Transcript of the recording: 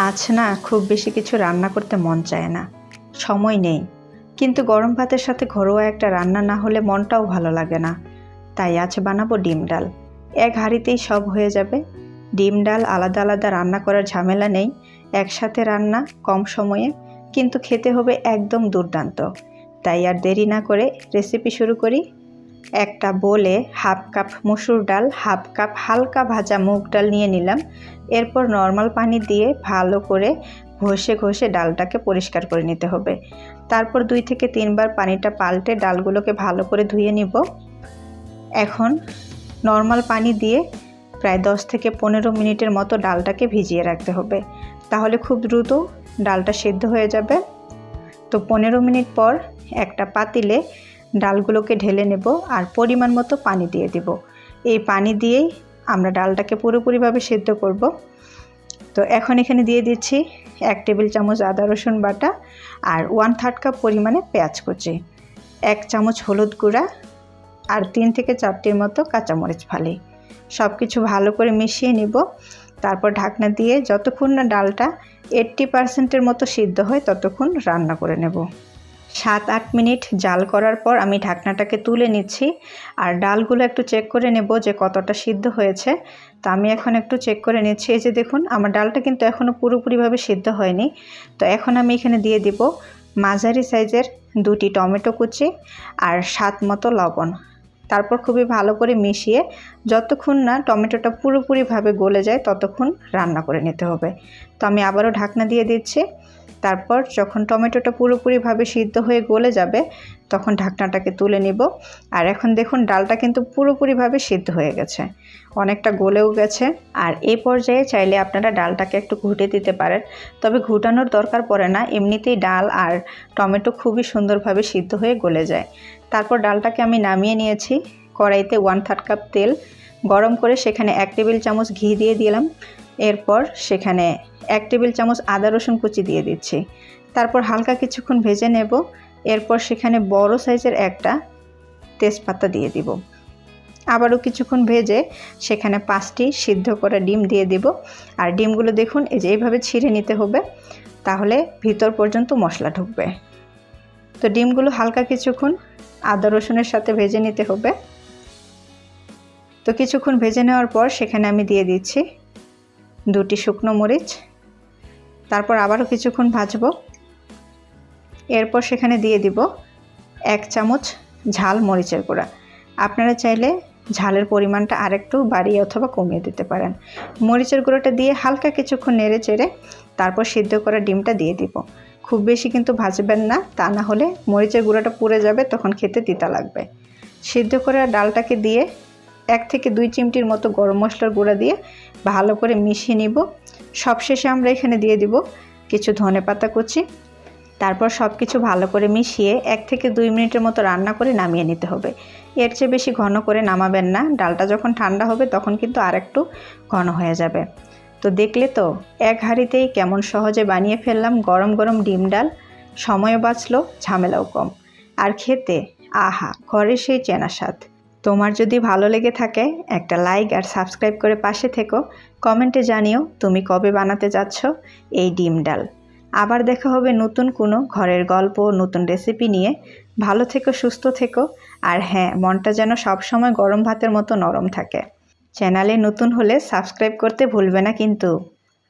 আজ না খুব বেশি কিছু রান্না করতে মন চায় না, সময় নেই। কিন্তু গরম ভাতের সাথে ঘরোয়া একটা রান্না না হলে মনটাও ভালো লাগে না। তাই আজ বানাবো ডিম ডাল। এক হাঁড়িতেই সব হয়ে যাবে। ডিম ডাল আলাদা আলাদা রান্না করার ঝামেলা নেই, একসাথে রান্না, কম সময়ে, কিন্তু খেতে হবে একদম দুর্দান্ত। তাই আর দেরি না করে রেসিপি শুরু করি। একটা বোলে হাফ কাপ মসুর ডাল, হাফ কাপ হালকা ভাজা মুগ ডাল নিয়ে নিলাম। এরপর নর্মাল পানি দিয়ে ভালো করে ঘষে ঘষে ডালটাকে পরিষ্কার করে নিতে হবে। তারপর 2 থেকে 3 বার পানিটা পাল্টে ডালগুলোকে ভালো করে ধুয়ে নিব। এখন নর্মাল পানি দিয়ে প্রায় 10 থেকে 15 মিনিটের মতো ডালটাকে ভিজিয়ে রাখতে হবে, তাহলে খুব দ্রুত ডালটা সিদ্ধ হয়ে যাবে। তো 15 মিনিট পর একটা পাতিলে ডালগুলোকে ঢেলে নেব আর পরিমাণ মতো পানি দিয়ে দিব। এই পানি দিয়েই আমরা ডালটাকে পুরোপুরিভাবে সিদ্ধ করব। তো এখন এখানে দিয়ে দিচ্ছি 1 টেবিল চামচ আদা রসুন বাটা আর 1/3 কাপ পরিমাণে পেঁয়াজ কুচি, 1 চামচ হলুদ গুঁড়া আর 3 থেকে 4টির মতো কাঁচামরিচ ফালি। সব কিছু ভালো করে মিশিয়ে নিব। তারপর ঢাকনা দিয়ে যতক্ষণ না ডালটা 80% মতো সিদ্ধ হয় ততক্ষণ রান্না করে নেব। 7-8 মিনিট জাল করার পর আমি ঢাকনাটাকে তুলে নিচ্ছি আর ডালগুলো একটু চেক করে নেব যে কতটা সিদ্ধ হয়েছে। তো আমি এখন একটু চেক করে নিচ্ছি। এই যে দেখুন, আমার ডালটা কিন্তু এখনও পুরোপুরিভাবে সিদ্ধ হয়নি। তো এখন আমি এখানে দিয়ে দিব মাঝারি সাইজের 2টি টমেটো কুচি আর স্বাদ মতো লবণ। তারপর খুবই ভালো করে মিশিয়ে যতক্ষণ না টমেটোটা পুরোপুরিভাবে গলে যায় ততক্ষণ রান্না করে নিতে হবে। তো আমি আবারও ঢাকনা দিয়ে দিচ্ছি। তারপর যখন টমেটোটা পুরোপুরিভাবে সিদ্ধ হয়ে গলে যাবে তখন ঢাকনাটাকে তুলে নিব। আর এখন দেখুন ডালটা কিন্তু পুরোপুরিভাবে সিদ্ধ হয়ে গেছে, অনেকটা গলেও গেছে। আর এই পর্যায়ে চাইলে আপনারা ডালটাকে একটু ঘুটে দিতে পারেন, তবে ঘুটানোর দরকার পড়ে না, এমনিতেই ডাল আর টমেটো খুবই সুন্দরভাবে সিদ্ধ হয়ে গলে যায়। তারপর ডালটাকে আমি নামিয়ে নিয়েছি। কড়াইতে 1/3 কাপ তেল গরম করে সেখানে 1 টেবিল চামচ ঘি দিয়ে দিলাম। এরপর সেখানে 1 টেবিল চামচ আদা রসুন কুচি দিয়ে দিচ্ছি। তারপর হালকা কিছুক্ষণ ভেজে নেব। এরপর সেখানে বড় সাইজের একটা তেজপাতা দিয়ে দিব। আবারও কিছুক্ষণ ভেজে সেখানে 5টি সিদ্ধ করা ডিম দিয়ে দিব। আর ডিমগুলো দেখুন এই যে এইভাবে ছিঁড়ে নিতে হবে, তাহলে ভিতর পর্যন্ত মশলা ঢুকবে। তো ডিমগুলো হালকা কিছুক্ষণ আদা রসুনের সাথে ভেজে নিতে হবে। তো কিছুক্ষণ ভেজে নেওয়ার পর সেখানে আমি দিয়ে দিচ্ছি 2টি শুকনো মরিচ। তারপর আবারও কিছুক্ষণ ভাজবো। এরপর সেখানে দিয়ে দিব 1 চামচ ঝাল মরিচের গুঁড়া। আপনারা চাইলে ঝালের পরিমাণটা আরেকটু বাড়িয়ে অথবা কমিয়ে দিতে পারেন। মরিচের গুঁড়োটা দিয়ে হালকা কিছুক্ষণ নেড়ে চেড়ে তারপর সিদ্ধ করা ডিমটা দিয়ে দিব। খুব বেশি কিন্তু ভাজবেন না, তা না হলে মরিচের গুঁড়োটা পুড়ে যাবে, তখন খেতে তিতা লাগবে। সিদ্ধ করা ডালটাকে দিয়ে 1 থেকে 2 চিমটির মতো গরম মশলার গুঁড়া দিয়ে ভালো করে মিশিয়ে নিব। সবশেষে আমরা এখানে দিয়ে দিব কিছু ধনেপাতা কুচি। তারপর সব কিছু ভালো করে মিশিয়ে 1 থেকে 2 মিনিটের মতো রান্না করে নামিয়ে নিতে হবে। এর চেয়ে বেশি ঘন করে নামাবেন না, ডালটা যখন ঠান্ডা হবে তখন কিন্তু আরেকটু ঘন হয়ে যাবে। তো দেখলে তো, এক হাঁড়িতেই কেমন সহজে বানিয়ে ফেললাম গরম গরম ডিম ডাল। সময়ও বাঁচলো, ঝামেলাও কম, আর খেতে আহা, ঘরে সেই চেনা স্বাদ। তোমার যদি ভালো লেগে থাকে একটা লাইক আর সাবস্ক্রাইব করে পাশে থেকো। কমেন্টে জানিও তুমি কবে বানাতে যাচ্ছ এই ডিম ডাল। আবার দেখা হবে নতুন কোনো ঘরের গল্প, নতুন রেসিপি নিয়ে। ভালো থেকো, সুস্থ থেকো, আর হ্যাঁ, মনটা যেন সবসময় গরম ভাতের মতো নরম থাকে। চ্যানেলে নতুন হলে সাবস্ক্রাইব করতে ভুলবে না কিন্তু।